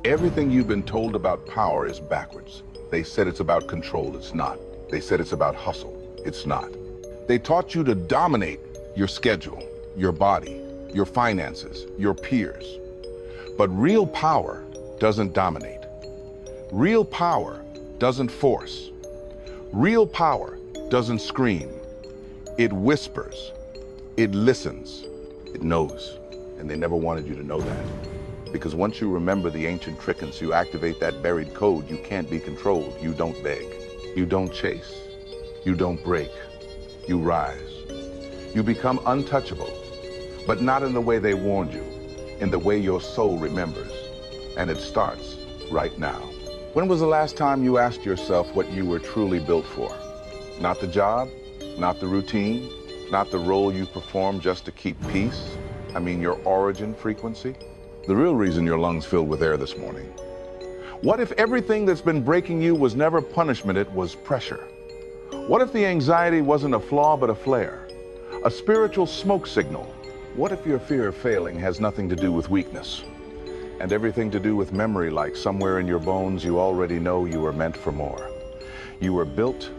Everything you've been told about power is backwards. They said it's about control, it's not. They said it's about hustle, it's not. They taught you to dominate your schedule, your body, your finances, your peers. But real power doesn't dominate. Real power doesn't force. Real power doesn't scream. It whispers, it listens, it knows. And they never wanted you to know that. Because once you remember the ancient trickens, you activate that buried code, you can't be controlled. You don't beg, you don't chase, you don't break, you rise. You become untouchable, but not in the way they warned you, in the way your soul remembers. And it starts right now. When was the last time you asked yourself what you were truly built for? Not the job, not the routine, not the role you perform just to keep peace. I mean your origin frequency. The real reason your lungs filled with air this morning. What if everything that's been breaking you was never punishment, it was pressure? What if the anxiety wasn't a flaw but a flare? A spiritual smoke signal? What if your fear of failing has nothing to do with weakness and everything to do with memory, like somewhere in your bones you already know you were meant for more? You were built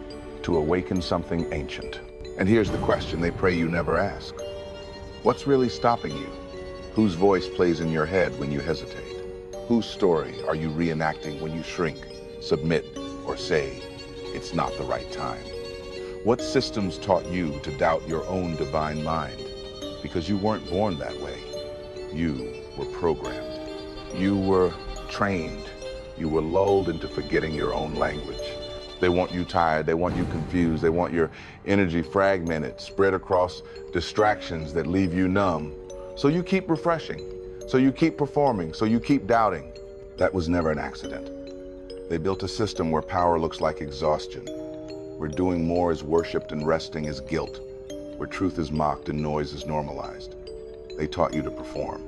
to awaken something ancient. And here's the question they pray you never ask. What's really stopping you? Whose voice plays in your head when you hesitate? Whose story are you reenacting when you shrink, submit, or say, it's not the right time? What systems taught you to doubt your own divine mind? Because you weren't born that way. You were programmed. You were trained. You were lulled into forgetting your own language. They want you tired, they want you confused, they want your energy fragmented, spread across distractions that leave you numb. So you keep refreshing, so you keep performing, so you keep doubting. That was never an accident. They built a system where power looks like exhaustion, where doing more is worshipped and resting is guilt, where truth is mocked and noise is normalized. They taught you to perform.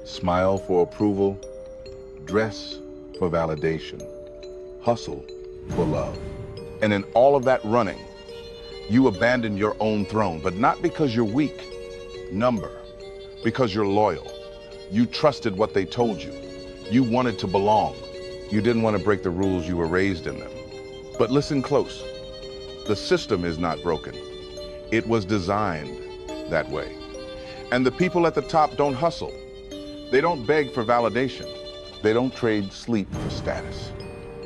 Smile for approval, dress for validation, hustle for love. And in all of that running, you abandon your own throne, but not because you're weak, number, because you're loyal. You trusted what they told you. You wanted to belong. You didn't want to break the rules you were raised in them. But listen close. The system is not broken. It was designed that way. And the people at the top don't hustle. They don't beg for validation. They don't trade sleep for status.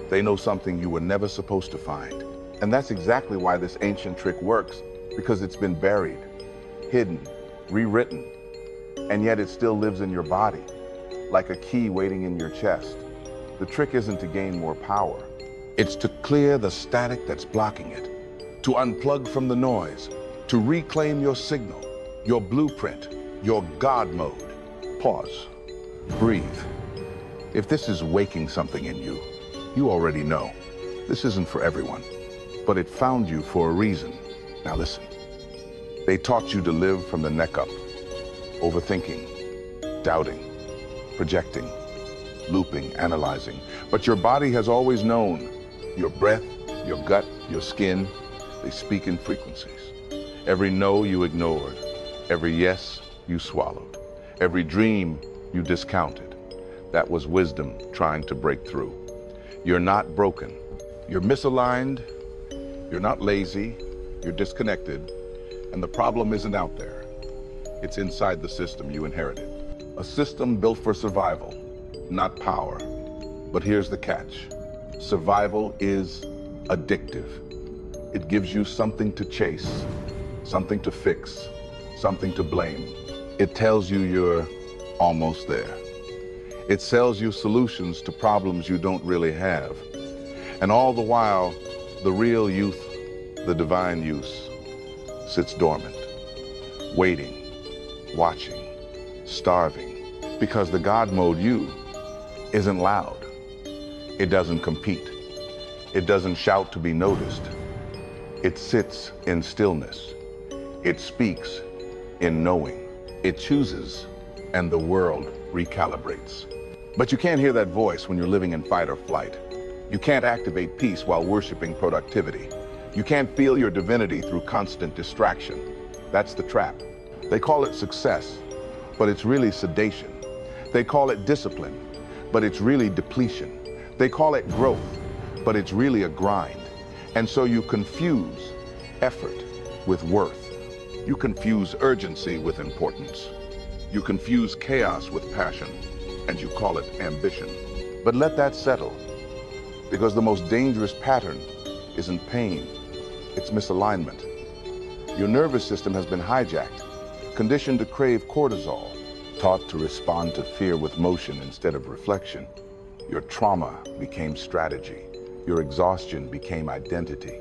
They know something you were never supposed to find. And that's exactly why this ancient trick works, because it's been buried, hidden, rewritten, and yet it still lives in your body, like a key waiting in your chest. The trick isn't to gain more power. It's to clear the static that's blocking it, to unplug from the noise, to reclaim your signal, your blueprint, your God mode. Pause. Breathe. If this is waking something in you, you already know. This isn't for everyone, but it found you for a reason. Now listen. They taught you to live from the neck up, overthinking, doubting, projecting, looping, analyzing. But your body has always known. Your breath, your gut, your skin, they speak in frequencies. Every no you ignored, every yes you swallowed, every dream you discounted. That was wisdom trying to break through. You're not broken. You're misaligned. You're not lazy. You're disconnected. And the problem isn't out there. It's inside the system you inherited. A system built for survival, not power. But here's the catch. Survival is addictive. It gives you something to chase, something to fix, something to blame. It tells you you're almost there. It sells you solutions to problems you don't really have. And all the while, the real youth, the divine use, sits dormant, waiting, watching, starving, because the God mode you isn't loud. It doesn't compete. It doesn't shout to be noticed. It sits in stillness. It speaks in knowing. It chooses, and the world recalibrates. But you can't hear that voice when you're living in fight or flight. You can't activate peace while worshiping productivity. You can't feel your divinity through constant distraction. That's the trap. They call it success, but it's really sedation. They call it discipline, but it's really depletion. They call it growth, but it's really a grind. And so you confuse effort with worth. You confuse urgency with importance. You confuse chaos with passion, and you call it ambition. But let that settle, because the most dangerous pattern isn't pain, it's misalignment. Your nervous system has been hijacked, conditioned to crave cortisol, taught to respond to fear with motion instead of reflection. Your trauma became strategy. Your exhaustion became identity.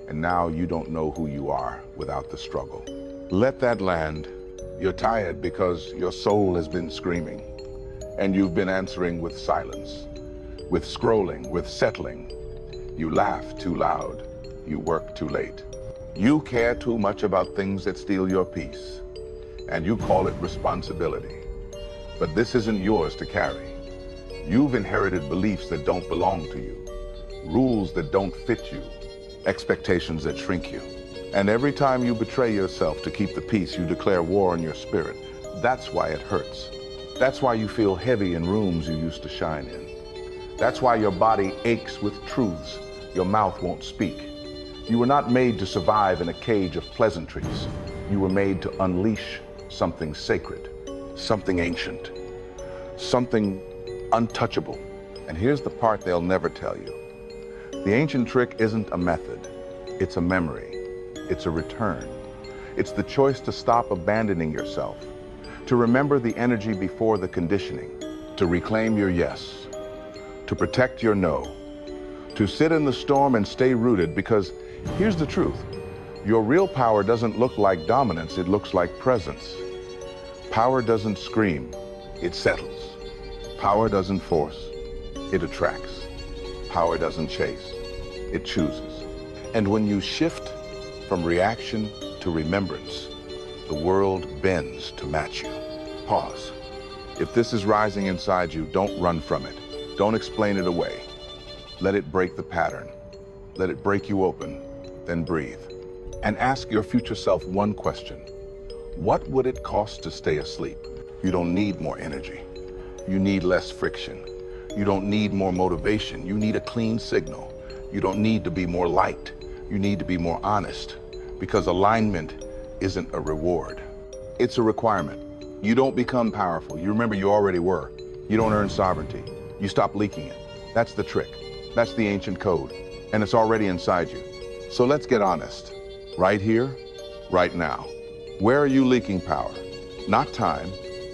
And now you don't know who you are without the struggle. Let that land. You're tired because your soul has been screaming. And you've been answering with silence, with scrolling, with settling. You laugh too loud. You work too late. You care too much about things that steal your peace. And you call it responsibility. But this isn't yours to carry. You've inherited beliefs that don't belong to you, rules that don't fit you, expectations that shrink you. And every time you betray yourself to keep the peace, you declare war on your spirit. That's why it hurts. That's why you feel heavy in rooms you used to shine in. That's why your body aches with truths your mouth won't speak. You were not made to survive in a cage of pleasantries. You were made to unleash something sacred, something ancient, something untouchable. And here's the part they'll never tell you. The ancient trick isn't a method, it's a memory, it's a return. It's the choice to stop abandoning yourself, to remember the energy before the conditioning, to reclaim your yes, to protect your no, to sit in the storm and stay rooted, because here's the truth. Your real power doesn't look like dominance, it looks like presence. Power doesn't scream, it settles. Power doesn't force, it attracts. Power doesn't chase, it chooses. And when you shift from reaction to remembrance, the world bends to match you. Pause. If this is rising inside you, don't run from it. Don't explain it away. Let it break the pattern. Let it break you open, then breathe. And ask your future self one question. What would it cost to stay asleep? You don't need more energy. You need less friction. You don't need more motivation. You need a clean signal. You don't need to be more liked. You need to be more honest, because alignment isn't a reward. It's a requirement. You don't become powerful. You remember you already were. You don't earn sovereignty. You stop leaking it. That's the trick. That's the ancient code. And it's already inside you. So let's get honest. Right here, right now. Where are you leaking power? Not time,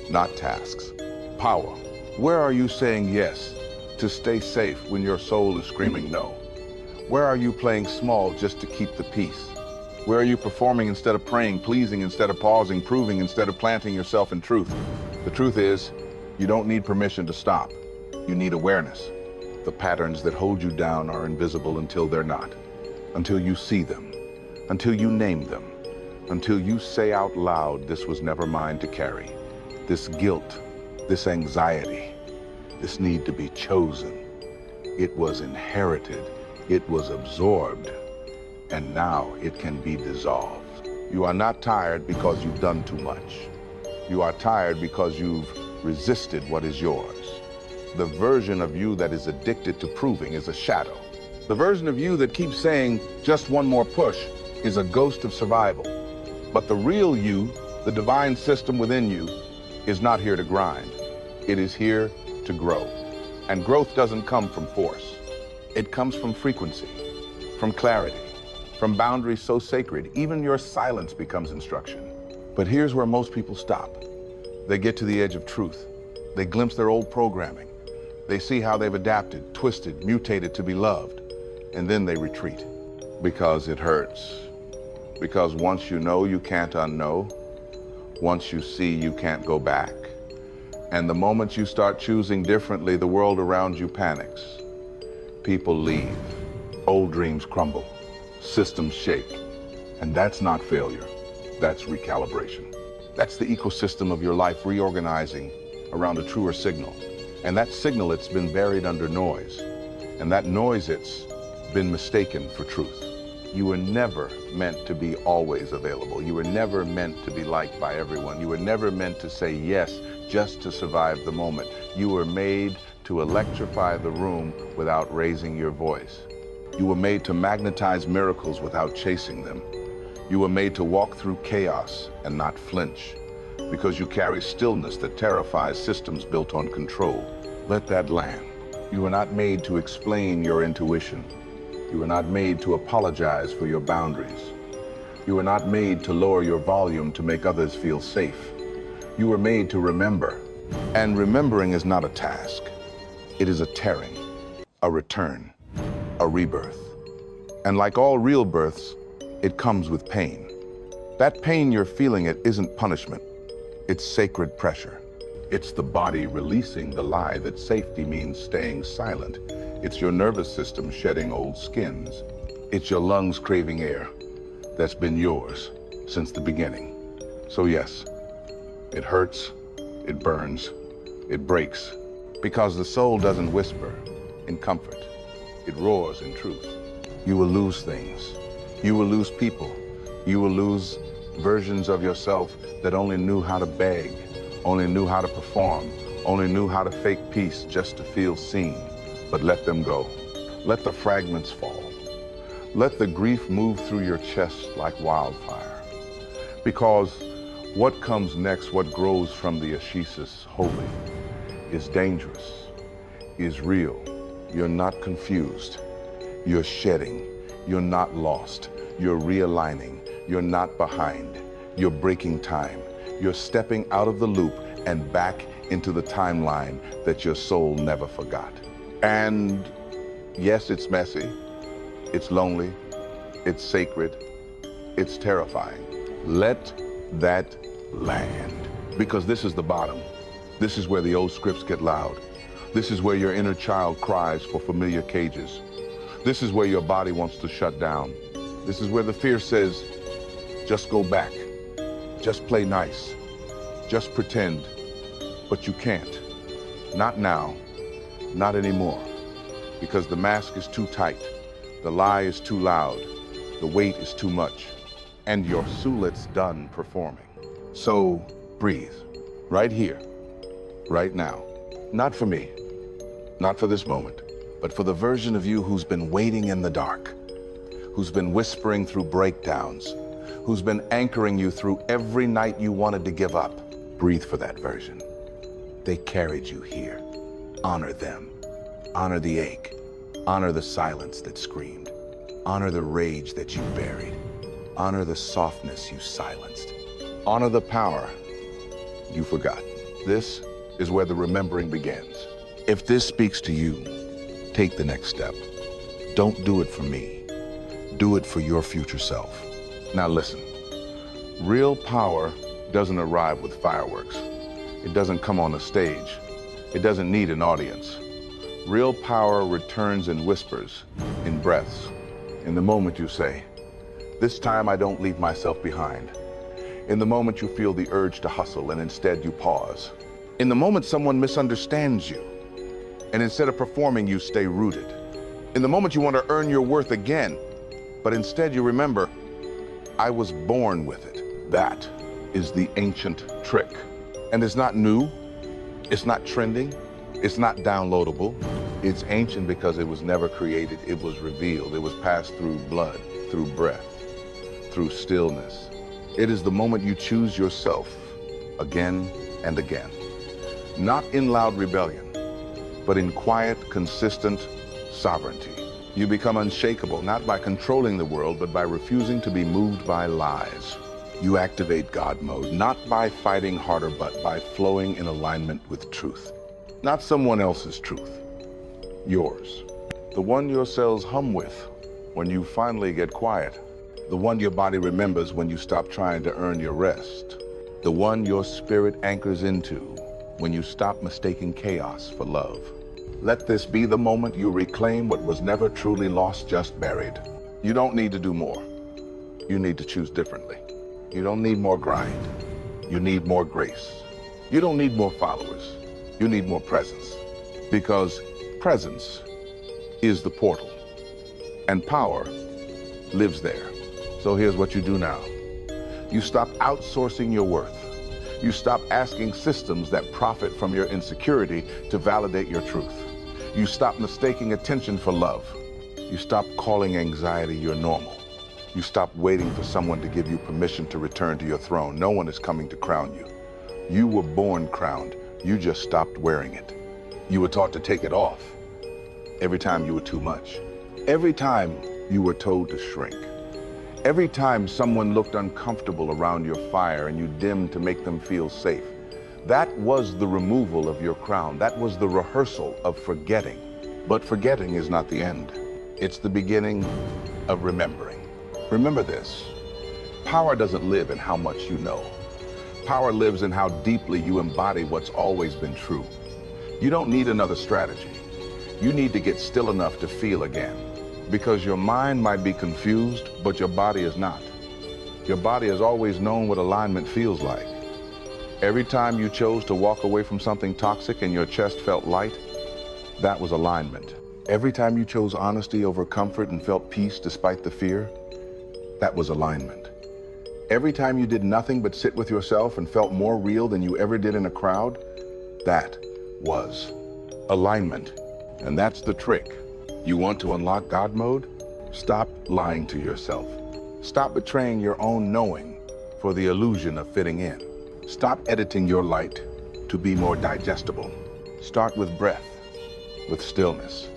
not tasks. Power. Where are you saying yes to stay safe when your soul is screaming no? Where are you playing small just to keep the peace? Where are you performing instead of praying, pleasing instead of pausing, proving instead of planting yourself in truth? The truth is, you don't need permission to stop. You need awareness. The patterns that hold you down are invisible until they're not. Until you see them. Until you name them. Until you say out loud, this was never mine to carry. This guilt, this anxiety, this need to be chosen. It was inherited. It was absorbed. And now it can be dissolved. You are not tired because you've done too much. You are tired because you've resisted what is yours. The version of you that is addicted to proving is a shadow. The version of you that keeps saying, just one more push, is a ghost of survival. But the real you, the divine system within you, is not here to grind. It is here to grow. And growth doesn't come from force. It comes from frequency, from clarity, from boundaries so sacred, even your silence becomes instruction. But here's where most people stop. They get to the edge of truth. They glimpse their old programming. They see how they've adapted, twisted, mutated to be loved. And then they retreat. Because it hurts. Because once you know, you can't unknow. Once you see, you can't go back. And the moment you start choosing differently, the world around you panics. People leave. Old dreams crumble. Systems shake. And that's not failure. That's recalibration. That's the ecosystem of your life reorganizing around a truer signal. And that signal, it's been buried under noise. And that noise, it's been mistaken for truth. You were never meant to be always available. You were never meant to be liked by everyone. You were never meant to say yes just to survive the moment. You were made to electrify the room without raising your voice. You were made to magnetize miracles without chasing them. You were made to walk through chaos and not flinch, because you carry stillness that terrifies systems built on control. Let that land. You were not made to explain your intuition. You were not made to apologize for your boundaries. You were not made to lower your volume to make others feel safe. You were made to remember. And remembering is not a task. It is a tearing, a return, a rebirth. And like all real births, it comes with pain. That pain you're feeling it isn't punishment. It's sacred pressure. It's the body releasing the lie that safety means staying silent. It's your nervous system shedding old skins. It's your lungs craving air that's been yours since the beginning. So yes, it hurts, it burns, it breaks, because the soul doesn't whisper in comfort. It roars in truth. You will lose things. You will lose people. You will lose versions of yourself that only knew how to beg, only knew how to perform, only knew how to fake peace just to feel seen. But let them go. Let the fragments fall. Let the grief move through your chest like wildfire. Because what comes next, what grows from the ascesis, holy, is dangerous, is real. You're not confused. You're shedding. You're not lost. You're realigning. You're not behind. You're breaking time. You're stepping out of the loop and back into the timeline that your soul never forgot. And yes, it's messy. It's lonely. It's sacred. It's terrifying. Let that land. Because this is the bottom. This is where the old scripts get loud. This is where your inner child cries for familiar cages. This is where your body wants to shut down. This is where the fear says, just go back. Just play nice. Just pretend. But you can't. Not now. Not anymore. Because the mask is too tight. The lie is too loud. The weight is too much. And your soul's done performing. So breathe. Right here. Right now. Not for me. Not for this moment. But for the version of you who's been waiting in the dark. Who's been whispering through breakdowns. Who's been anchoring you through every night you wanted to give up. Breathe for that version. They carried you here. Honor them. Honor the ache. Honor the silence that screamed. Honor the rage that you buried. Honor the softness you silenced. Honor the power you forgot. This is where the remembering begins. If this speaks to you, take the next step. Don't do it for me. Do it for your future self. Now listen, real power doesn't arrive with fireworks. It doesn't come on a stage. It doesn't need an audience. Real power returns in whispers, in breaths, in the moment you say, this time I don't leave myself behind. In the moment you feel the urge to hustle and instead you pause. In the moment someone misunderstands you, and instead of performing, you stay rooted. In the moment you want to earn your worth again, but instead you remember, I was born with it. That is the ancient trick. And it's not new, it's not trending, it's not downloadable. It's ancient because it was never created, it was revealed. It was passed through blood, through breath, through stillness. It is the moment you choose yourself again and again. Not in loud rebellion, but in quiet, consistent sovereignty. You become unshakable, not by controlling the world, but by refusing to be moved by lies. You activate God mode, not by fighting harder, but by flowing in alignment with truth. Not someone else's truth, yours. The one your cells hum with when you finally get quiet. The one your body remembers when you stop trying to earn your rest. The one your spirit anchors into when you stop mistaking chaos for love. Let this be the moment you reclaim what was never truly lost, just buried. You don't need to do more. You need to choose differently. You don't need more grind. You need more grace. You don't need more followers. You need more presence. Because presence is the portal, and power lives there. So here's what you do now. You stop outsourcing your worth. You stop asking systems that profit from your insecurity to validate your truth. You stop mistaking attention for love. You stop calling anxiety your normal. You stop waiting for someone to give you permission to return to your throne. No one is coming to crown you. You were born crowned. You just stopped wearing it. You were taught to take it off every time you were too much. Every time you were told to shrink. Every time someone looked uncomfortable around your fire and you dimmed to make them feel safe. That was the removal of your crown. That was the rehearsal of forgetting. But forgetting is not the end. It's the beginning of remembering. Remember this. Power doesn't live in how much you know. Power lives in how deeply you embody what's always been true. You don't need another strategy. You need to get still enough to feel again. Because your mind might be confused, but your body is not. Your body has always known what alignment feels like. Every time you chose to walk away from something toxic and your chest felt light, that was alignment. Every time you chose honesty over comfort and felt peace despite the fear, that was alignment. Every time you did nothing but sit with yourself and felt more real than you ever did in a crowd, that was alignment. And that's the trick. You want to unlock God mode? Stop lying to yourself. Stop betraying your own knowing for the illusion of fitting in. Stop editing your light to be more digestible. Start with breath, with stillness,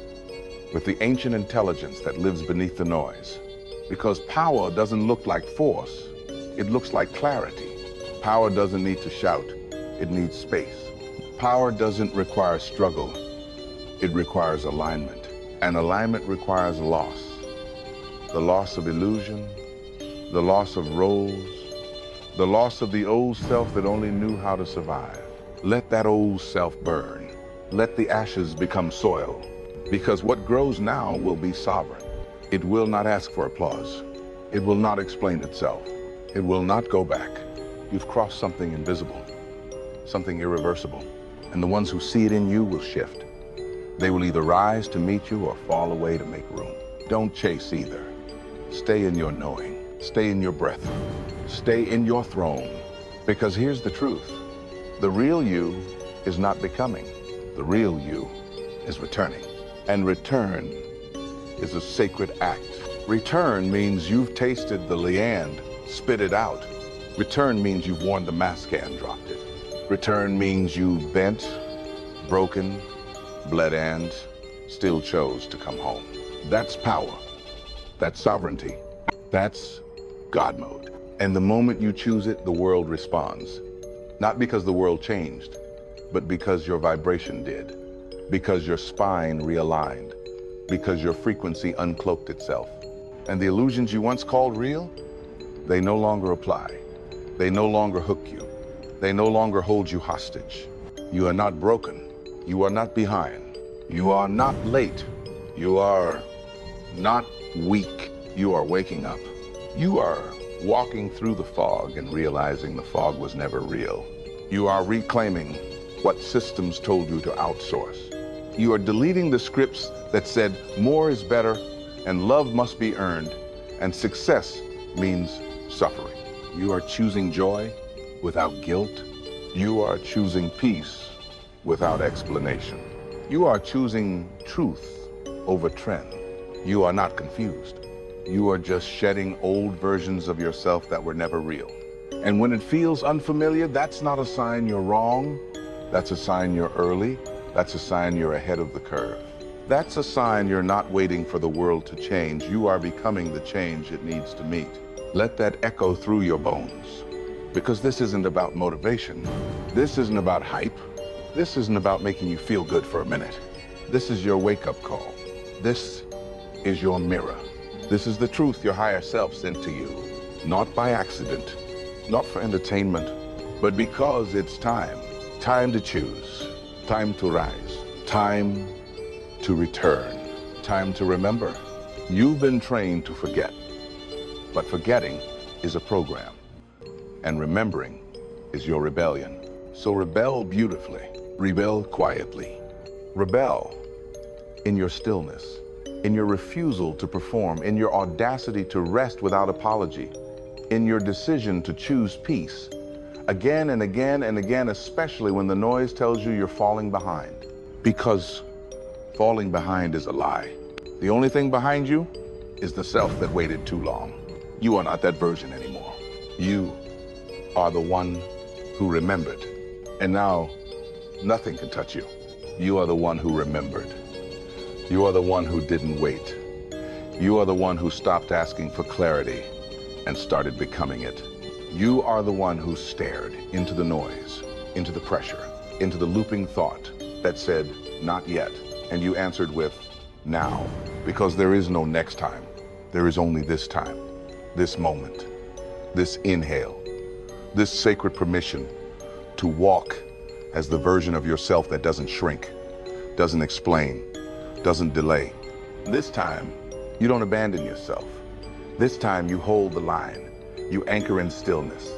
with the ancient intelligence that lives beneath the noise. Because power doesn't look like force, it looks like clarity. Power doesn't need to shout, it needs space. Power doesn't require struggle, it requires alignment. And alignment requires loss. The loss of illusion, the loss of roles, the loss of the old self that only knew how to survive. Let that old self burn. Let the ashes become soil. Because what grows now will be sovereign. It will not ask for applause. It will not explain itself. It will not go back. You've crossed something invisible, something irreversible. And the ones who see it in you will shift. They will either rise to meet you or fall away to make room. Don't chase either. Stay in your knowing. Stay in your breath. Stay in your throne. Because here's the truth. The real you is not becoming. The real you is returning. And return is a sacred act. Return means you've tasted the liand, spit it out. Return means you've worn the mask and dropped it. Return means you've bent, broken, bled and still chose to come home. That's power. That's sovereignty. That's God mode. And the moment you choose it, the world responds. Not because the world changed, but because your vibration did. Because your spine realigned. Because your frequency uncloaked itself. And the illusions you once called real, they no longer apply. They no longer hook you. They no longer hold you hostage. You are not broken. You are not behind. You are not late. You are not weak. You are waking up. You are walking through the fog and realizing the fog was never real. You are reclaiming what systems told you to outsource. You are deleting the scripts that said more is better and love must be earned and success means suffering. You are choosing joy without guilt. You are choosing peace without explanation. You are choosing truth over trend. You are not confused. You are just shedding old versions of yourself that were never real. And when it feels unfamiliar, that's not a sign you're wrong. That's a sign you're early. That's a sign you're ahead of the curve. That's a sign you're not waiting for the world to change. You are becoming the change it needs to meet. Let that echo through your bones. Because this isn't about motivation. This isn't about hype. This isn't about making you feel good for a minute. This is your wake-up call. This is your mirror. This is the truth your higher self sent to you. Not by accident, not for entertainment, but because it's time. Time to choose. Time to rise. Time to return. Time to remember. You've been trained to forget. But forgetting is a program. And remembering is your rebellion. So rebel beautifully. Rebel quietly. Rebel in your stillness, in your refusal to perform, in your audacity to rest without apology, in your decision to choose peace Again and again and again, especially when the noise tells you you're falling behind. Because falling behind is a lie. The only thing behind you is the self that waited too long. You are not that version anymore. You are the one who remembered. And now nothing can touch you. You are the one who remembered. You are the one who didn't wait. You are the one who stopped asking for clarity and started becoming it. You are the one who stared into the noise, into the pressure, into the looping thought that said, not yet. And you answered with, now. Because there is no next time. There is only this time, this moment, this inhale, this sacred permission to walk as the version of yourself that doesn't shrink, doesn't explain, doesn't delay. This time, you don't abandon yourself. This time you hold the line. You anchor in stillness.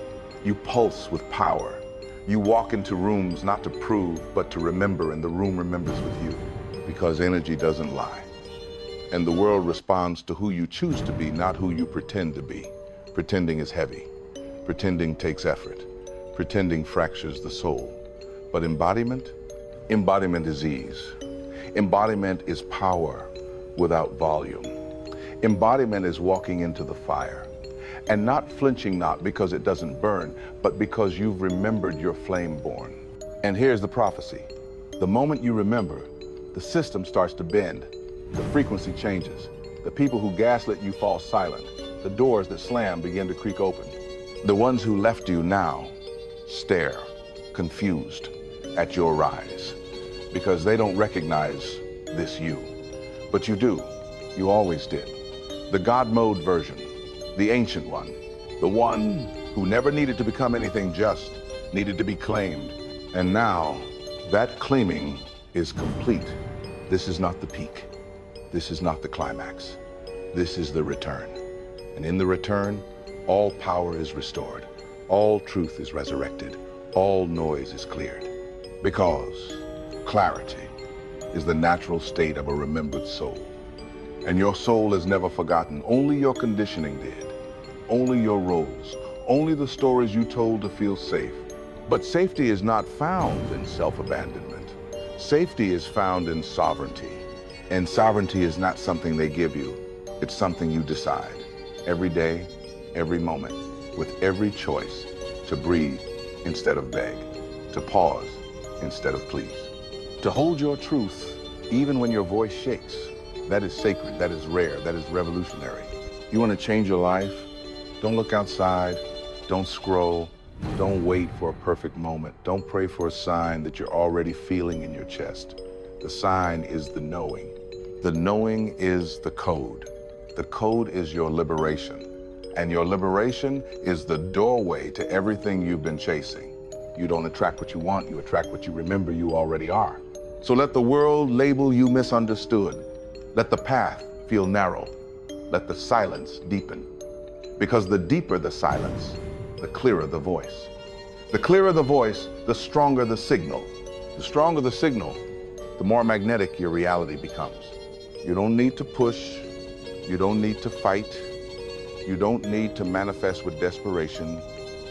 You pulse with power. You walk into rooms not to prove, but to remember, and the room remembers with you. Because energy doesn't lie. And the world responds to who you choose to be, not who you pretend to be. Pretending is heavy. Pretending takes effort. Pretending fractures the soul. But embodiment? Embodiment is ease. Embodiment is power without volume. Embodiment is walking into the fire and not flinching, not because it doesn't burn, but because you've remembered your flame born. And here's the prophecy. The moment you remember, the system starts to bend. The frequency changes. The people who gaslit you fall silent. The doors that slam begin to creak open. The ones who left you now stare, confused, at your rise, because they don't recognize this you. But you do. You always did. The God mode version, the ancient one, the one who never needed to become anything, just needed to be claimed. And now that claiming is complete. This is not the peak. This is not the climax. This is the return. And in the return, all power is restored. All truth is resurrected. All noise is cleared. Because clarity is the natural state of a remembered soul. And your soul is never forgotten. Only your conditioning did. Only your roles. Only the stories you told to feel safe. But safety is not found in self-abandonment. Safety is found in sovereignty. And sovereignty is not something they give you. It's something you decide. Every day, every moment, with every choice, to breathe instead of beg, to pause instead of please, to hold your truth even when your voice shakes. That is sacred, that is rare, that is revolutionary. You want to change your life? Don't look outside, don't scroll, don't wait for a perfect moment. Don't pray for a sign that you're already feeling in your chest. The sign is the knowing. The knowing is the code. The code is your liberation. And your liberation is the doorway to everything you've been chasing. You don't attract what you want, you attract what you remember you already are. So let the world label you misunderstood. Let the path feel narrow. Let the silence deepen. Because the deeper the silence, the clearer the voice. The clearer the voice, the stronger the signal. The stronger the signal, the more magnetic your reality becomes. You don't need to push. You don't need to fight. You don't need to manifest with desperation.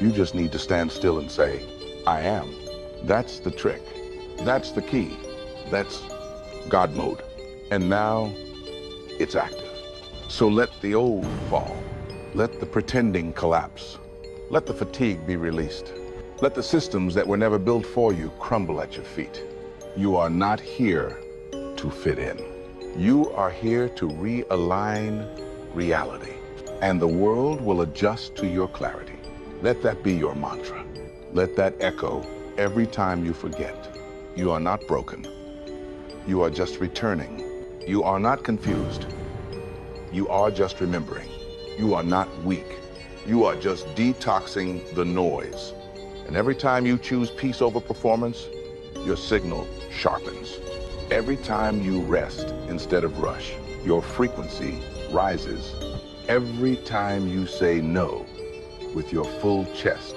You just need to stand still and say, I am. That's the trick. That's the key. That's God mode. And now it's active. So let the old fall. Let the pretending collapse. Let the fatigue be released. Let the systems that were never built for you crumble at your feet. You are not here to fit in. You are here to realign reality. And the world will adjust to your clarity. Let that be your mantra. Let that echo every time you forget. You are not broken. You are just returning. You are not confused. You are just remembering. You are not weak. You are just detoxing the noise. And every time you choose peace over performance, your signal sharpens. Every time you rest instead of rush, your frequency rises. Every time you say no with your full chest,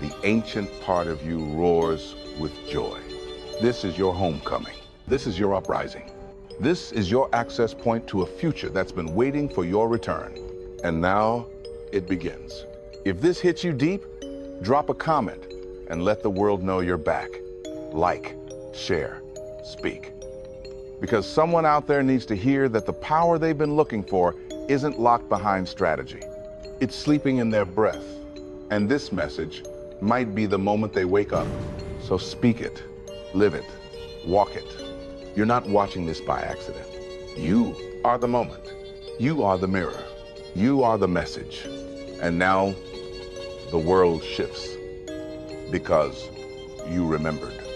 the ancient part of you roars with joy. This is your homecoming. This is your uprising. This is your access point to a future that's been waiting for your return. And now it begins. If this hits you deep, Drop a comment and let the world know you're back. Like, share, speak. Because someone out there needs to hear that the power they've been looking for isn't locked behind strategy. It's sleeping in their breath. And this message might be the moment they wake up. So speak it, live it, walk it. You're not watching this by accident. You are the moment. You are the mirror. You are the message. And now the world shifts because you remembered.